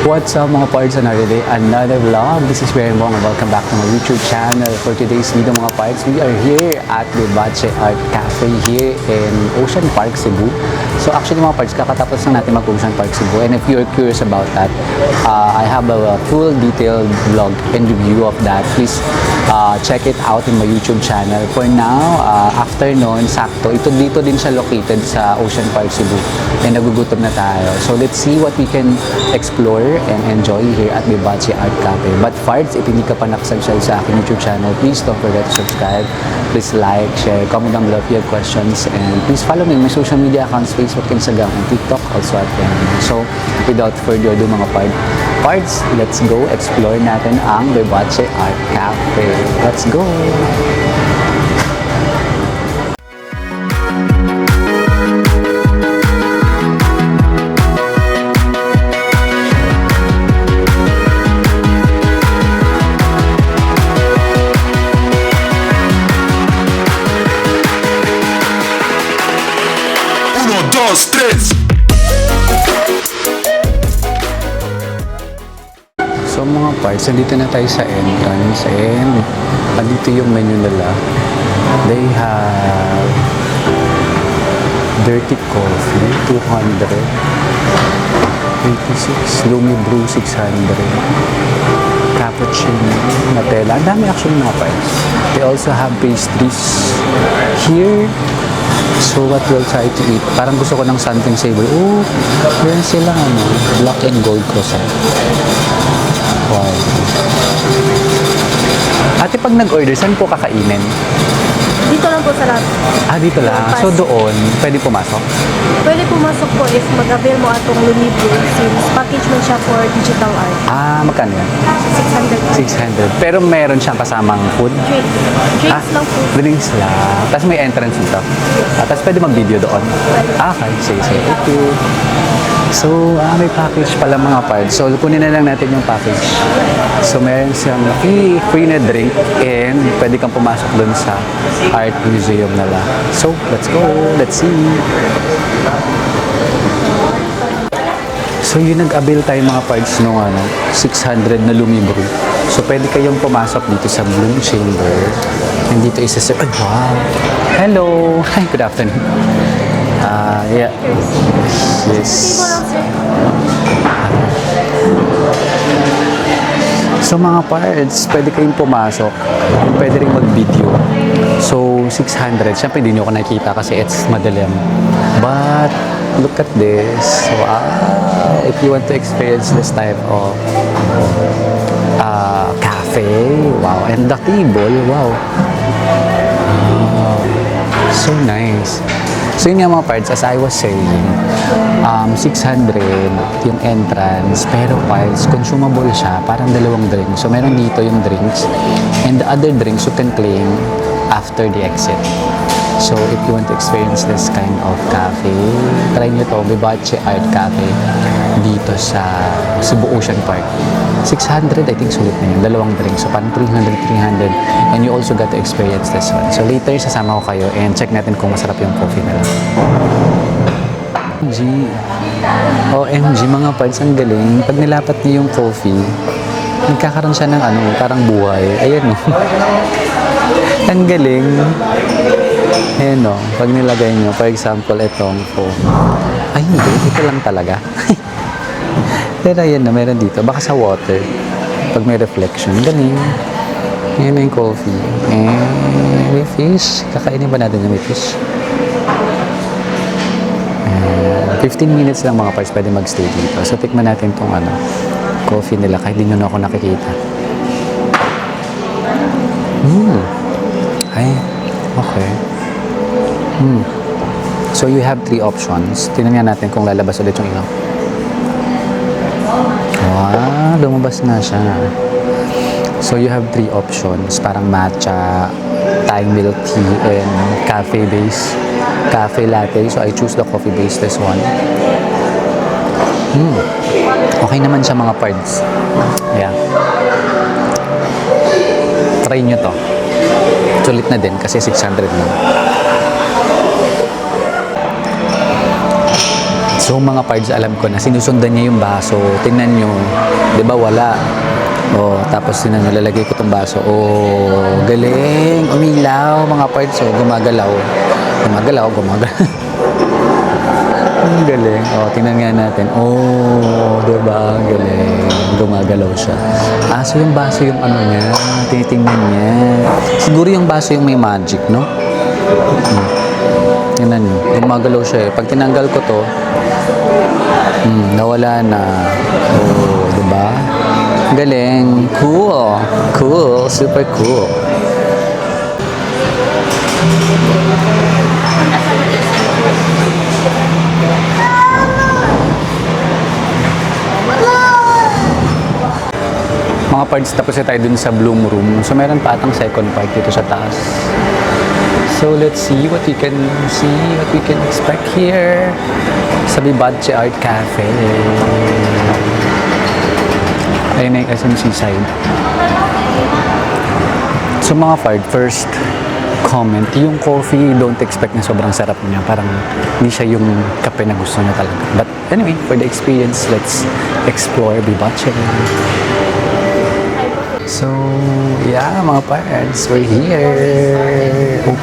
What's up mga parts, another day, another vlog. This is Mary Mong and welcome back to my YouTube channel. For today's video mga parts, we are here at Vivace Art Cafe here in Ocean Park, Cebu. So actually mga parts, kakatapos lang natin mag-Ocean Park, Cebu. And if you're curious about that, I have a full detailed vlog and review of that. Please check it out in my YouTube channel. For now, after noon, sakto, dito din siya located sa Ocean Park, Cebu. And nagugutom na tayo. So let's see what we can explore and enjoy here at Vivace Art Cafe. But farts, if hindi ka pa nakasubscribe sa aking YouTube channel, please don't forget to subscribe. Please like, share, comment down below if you have questions. And please follow me in my social media accounts, Facebook, Instagram, and TikTok, also at Instagram. So without further ado mga farts, let's go explore natin ang Vivace Art Cafe. Let's go! So mga parts, nandito na tayo sa entrance and nandito yung menu nila. They have dirty coffee, 200, 86, Lumi Brew, 600, cappuccino, Nutella. Ang dami actually mga parts. They also have pastries here. So what we'll try to eat, parang gusto ko ng something savory. Oh, meron silang black and gold croissant. Wow. Ate, pag nag-order, saan po kakainin? Dito lang po sa lahat. Dito lang. So doon, pwede pumasok? Pwede pumasok po if mag-avail mo atong Lumibro since package man siya for digital art. Magkano yan? 600. 600. Pero meron siyang kasamang food? Drinks lang po. Drinks lang. Tapos may entrance dito? Tapos pwede mag-video doon? Okay, sige. Thank you. So, may package pala mga parts. So, kunin na lang natin yung package. So, meron siyang free na drink and pwede kang pumasok dun sa art museum nila. So, let's go. Let's see. So, yun nag-avail tayo mga parts nung 600 na Lumi Brew. So, pwede kayong pumasok dito sa Bloom Chamber. And dito isa sa... wow! Hello! Hi, good afternoon. Yeah. Yes. So mga parts, pwede kayong pumasok. Pwede rin mag-video. So 600. Siyempre hindi nyo ako nakikita kasi it's madalim. But look at this. Wow. If you want to experience this type of cafe, wow. And the table, wow. So nice. So yun nga mga parts, as I was saying, 600 yung entrance, pero parts, consumable siya, parang dalawang drinks. So meron dito yung drinks, and the other drinks you can claim after the exit. So if you want to experience this kind of cafe, try nyo to, Vivace Art Cafe, dito sa Cebu Ocean Park. 600, I think sulit na yun, dalawang drinks. So parang 300, and you also got to experience this one. So later, sasama ko kayo and check natin kung masarap yung coffee nila. OMG mga parts, ang galing. Pag nilapat niyo yung coffee, nagkakaroon siya ng parang buhay. Ayan o. Ang galing. Ayan o. Pag nilagay nyo, for example, itong phone. Ay hindi, ito lang talaga. Pero ayan na, meron dito. Baka sa water. Pag may reflection. Galing. Ayan na yung coffee. And may fish. Kakainin ba natin yung may fish? 15 minutes lang mga parts pwede magstay dito. So, tikman natin itong coffee nila kahit di nyo na ako nakikita. Ay, okay. So, you have 3 options. Tingnan nga natin kung lalabas ulit yung ilaw. Wow, lumabas na siya. So, you have 3 options. Parang matcha, Thai milk tea, and cafe base. Cafe latte. So, I choose the coffee base, this one. Okay naman siya mga parts. Yeah. Try nyo to. Sulit na din kasi 600 lang. So mga pards, alam ko na sinusundan niya yung baso. Tingnan nyo, di ba wala? Oh, tapos lalagay ko tong baso. Oh, galing. Umilaw mga pards. Oh, gumagalaw. Gumagalaw. Ang galing. Oh, tingnan nga natin. Oh, di ba? Galing. Gumagalaw siya. Ah, so yung baso yung ano niya. Tinitingnan niya. Siguro yung baso yung may magic, no? Tingnan nyo. Gumagalaw siya eh. Pag tinanggal ko to, nawala na. Oh, di ba? Galing. Cool. Cool. Super cool. Mga parts, tapos na tayo dun sa Bloom Room. So, meron pa atang second part dito sa taas. So, let's see what we can expect here sa Vivace Art Cafe. Ayun na yung SMC side. So, mga part, first comment, yung coffee, don't expect na sobrang sarap niya. Parang hindi siya yung kape na gusto niya talaga. But anyway, for the experience, let's explore Vivace. So, yeah, mga parts, we're here. Oh,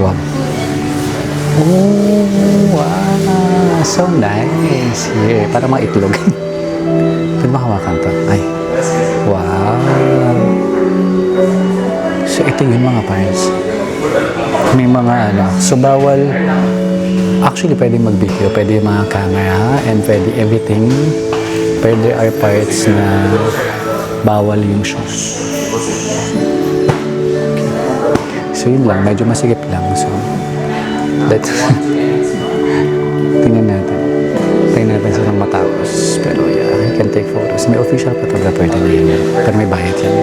wow. Oh, wow. So nice. Here, para mga itlog. Pwede ba hawakan to? Ay. Wow. So, ito yun mga parts. May mga so bawal, actually pwede mag-video, pwede mga camera, and pwede everything. But there are parts na bawal yung shoes. So yun lang, medyo masigip lang. So let's tingnan natin. Tingnan natin silang matapos. Pero yeah, I can take photos. May official photographer din yun. Pero may bayad yan.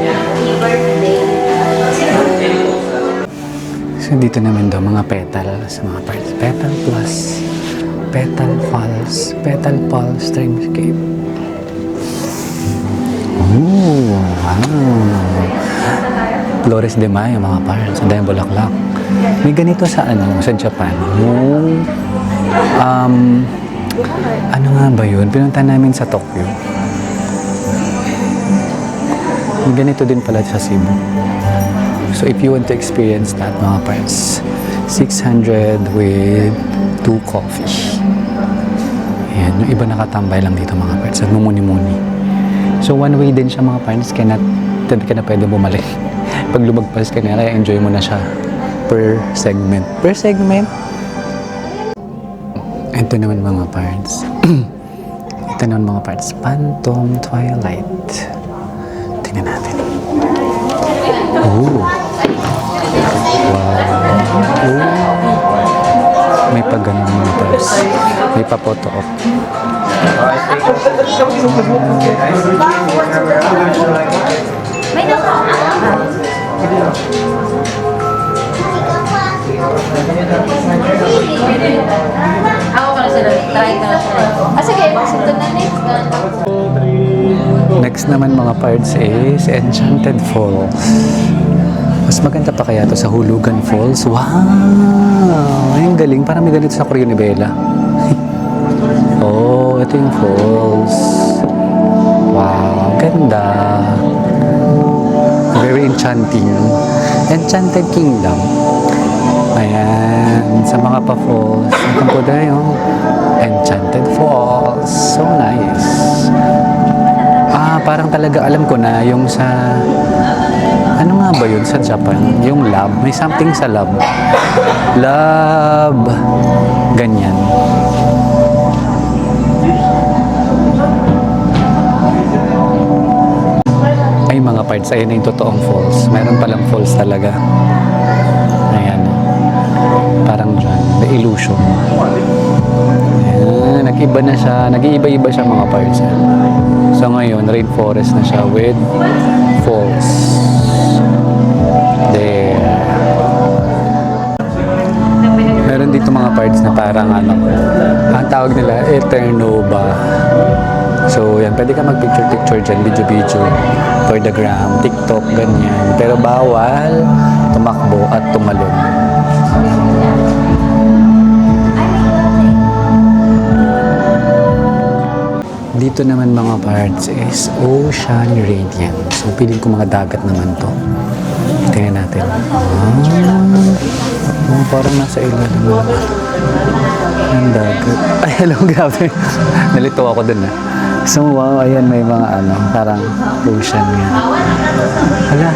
So dito naman daw mga petals, mga parts. Petal plus, petal falls, petal falls, streamscape. Oh, wow. Flores de Mayo, mga parents. Ang daming bulaklak. May ganito sa sa Japan. Yung, ano nga ba yun? Pinunta namin sa Tokyo. May ganito din pala sa Cebu. So, if you want to experience that, mga parents, 600 with 2 coffee. Ayan. Yung iba nakatambay lang dito, mga parents. Nagmumuni-muni. So, one way din siya mga parents, kaya hindi ka na pwede bumalik. Pag lumagpas ka na, kaya enjoy mo na siya per segment. Per segment? Ito naman mga parents. Ito naman mga parents. Phantom Twilight. Tingnan natin. Oh. Wow. Oh. May pag-ganun mga parents. May pa-photo op. Ako pala sila, try ka na sila. Sige, ito na next. Next naman mga parts is Enchanted Falls. Mas maganda pa kaya to sa Hulugan Falls. Wow! Ay, ang galing. Parang may ganito sa Korea ni Bella. Oh, ito yung falls. Wow, ganda. Very enchanting. Enchanted Kingdom. Ayan, sa mga pa-falls. Ito po na yung Enchanted Falls. So nice. Ah, parang talaga alam ko na yung sa... Ano nga ba yun sa Japan? Yung lab. May something sa lab. Lab. Ganyan. Ay mga parts, ayun na yung totoong falls. Meron palang falls talaga. Ayan. Parang dyan. The illusion. Ayan. Nag-iba na siya. Nag-iiba-iba siya mga parts. So ngayon, rainforest na siya with falls. There. Meron dito mga parts na parang ang tawag nila, Eternova. So, yan, pwede ka mag-picture-picture dyan, video-video, for the gram, TikTok, ganyan. Pero bawal tumakbo at tumalon. Dito naman mga parts is Ocean Radiance. So, piling ko mga dagat naman to. Tingnan natin. Parang nasa ilalim ng dagat. Ay, hello, grabe. Nalito ako dun So, wow, ayan, may mga parang ocean nga. Hala,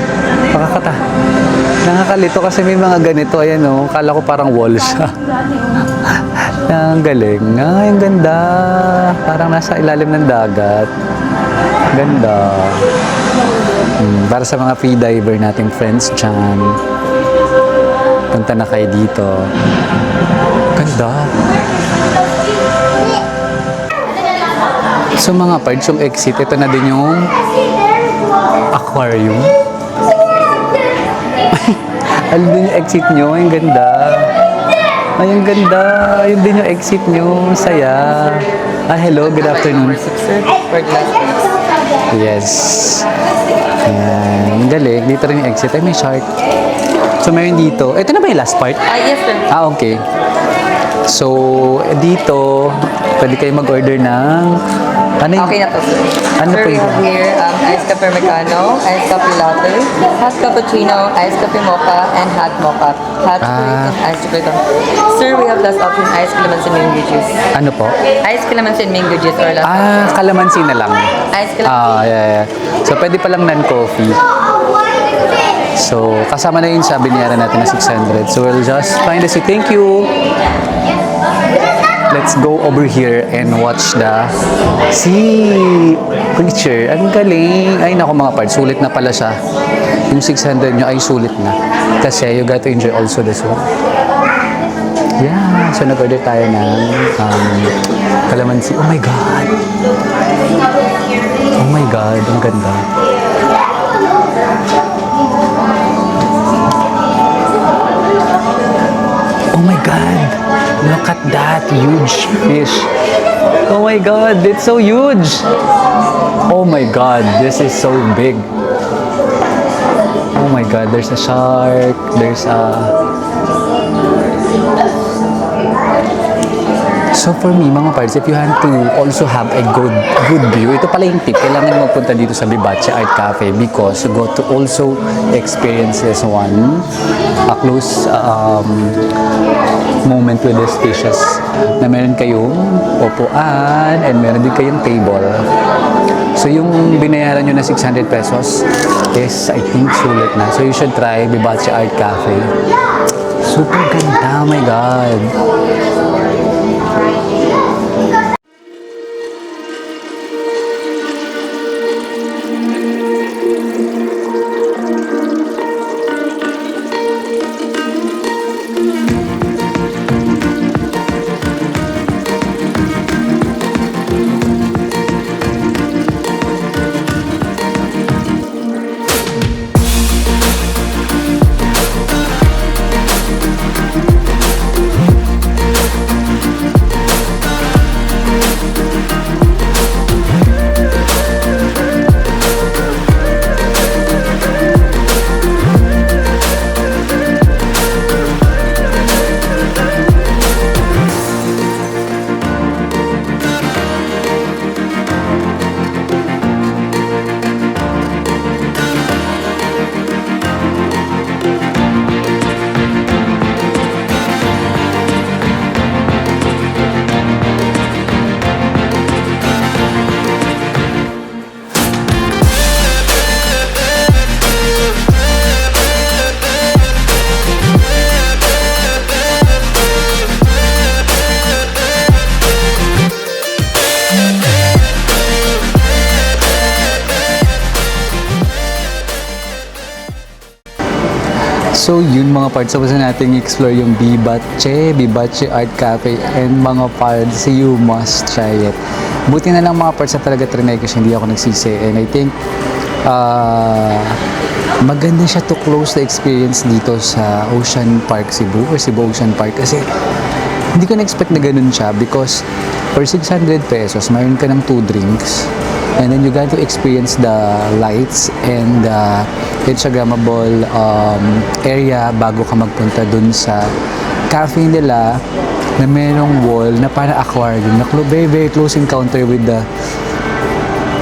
pakakata. Nakakalito kasi may mga ganito. Ayan, kala ko parang wall siya. Ang galing. Ay, ang ganda. Parang nasa ilalim ng dagat. Ganda. Para sa mga free diver nating friends dyan, punta na kayo dito. Ganda. So mga parts, yung exit, ito na din yung aquarium. Ano din yung exit nyo? Ang ganda. Ay, ang ganda. Yun din yung exit nyo. Saya. Hello. Good afternoon. Yes. Ayan. Galing. Dito rin yung exit. Ay, may shark. So, mayroon dito. Ito na ba yung last part? Yes, sir. Okay. So, dito, pwede kayo mag-order ng... Ano yung... Okay na to, sir. Ano Sir, po we yun? have here iced cafe americano, iced coffee latte, hot cappuccino, iced coffee mocha, and hot mocha. Hot chocolate and iced chocolate. Sir, we have last option, iced calamansi mango juice. Ano po? Iced calamansi and mango juice or last Kalamansi na lang. iced calamansi. Yeah. So, pwede palang non-coffee. So, kasama na yun sa binayaran natin na 600. So, we'll just find a seat. Thank you! Let's go over here and watch the sea creature. Ang galing! Ay, naku mga parts, sulit na pala siya. Yung 600 nyo ay sulit na. Kasi you got to enjoy also the zoo. Yeah, so nag-order tayo ng kalamansi. Oh my God! Oh my God, ang ganda. Oh my God! Look at that huge fish. Oh my God, it's so huge. Oh my God, this is so big. Oh my God, there's a shark. There's a... So for me, mga parts, if you want to also have a good view, ito pala yung tip, kailangan nyo magpunta dito sa Vivace Art Cafe because you got to also experience this one, a close moment with these fishes, na meron kayong upuan and meron din kayong table. So yung binayaran nyo na 600 pesos is, I think, sulit na. So you should try Vivace Art Cafe. Super ganda, oh my God. So yun mga parts, tapos na natin explore yung Vivace Art Cafe, and mga parts, you must try it. Buti na lang mga parts na talaga trinay kasi hindi ako nagsisi, and I think maganda siya to close the experience dito sa Ocean Park Cebu or Cebu Ocean Park kasi hindi ko na-expect na ganun siya because for 600 pesos, mayroon ka ng 2 drinks. And then you got to experience the lights and the Instagrammable area bago ka magpunta dun sa cafe nila na merong wall na parang aquarium na very very close encounter with the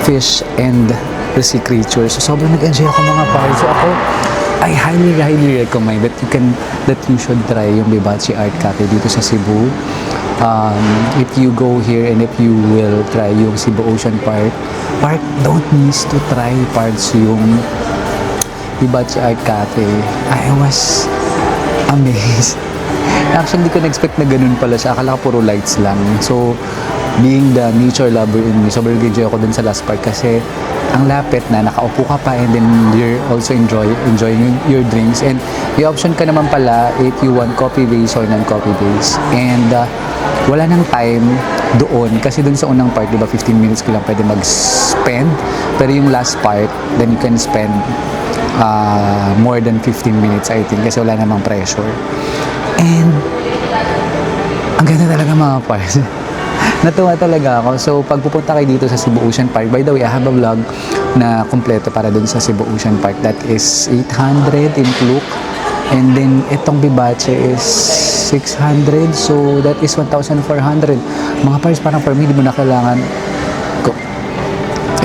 fish and the sea creatures. So sobrang nag-enjoy ako mga pards. So ako, I highly recommend that you should try yung Vivace Art Cafe dito sa Cebu. If you go here and if you will try yung Cebu Ocean Park, don't miss to try parts yung Vivace Art Cafe. I was amazed. Actually, hindi ko na-expect na ganun pala siya. Akala ko puro lights lang. So, being the nature lover in me, sobrang enjoy ako dun sa last part kasi ang lapit na nakaupo ka pa and then you're also enjoying your drinks. And the option ka naman pala if you want coffee base or non-coffee base. And wala nang time doon kasi dun sa unang part, diba 15 minutes ko lang pwede mag-spend. Pero yung last part, then you can spend more than 15 minutes I think kasi wala namang pressure. And ang ganda talaga mga parts. Natuwa talaga ako. So, pag pupunta kayo dito sa Cebu Ocean Park, by the way, I have a vlog na kompleto para dun sa Cebu Ocean Park. That is 800 in Klook. And then, itong Vivace is 600. So, that is 1,400. Mga parts, parang for me, di mo na kailangan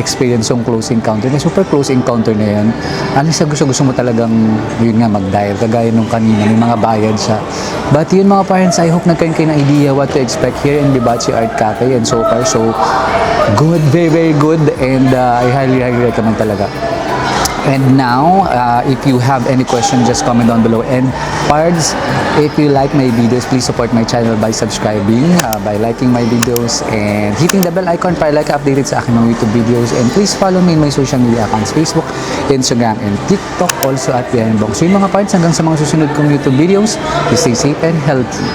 experience yung close encounter. Na super close encounter na yan. Unless gusto mo talagang, yun nga, mag-dial. Kagaya nung kanina, may mga bayad siya. But yun mga parents, I hope nagkaroon kayo ng idea what to expect here in Vivace Art Cafe. And so far, so good, very good. And I highly recommend talaga. And now, if you have any question, just comment down below. And pards, if you like my videos, please support my channel by subscribing, by liking my videos, and hitting the bell icon para like updated sa aking mga YouTube videos. And please follow me in my social media accounts, Facebook, Instagram, and TikTok, also at Bianbong. So yung mga pards, hanggang sa mga susunod kong YouTube videos, stay safe and healthy.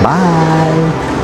Bye!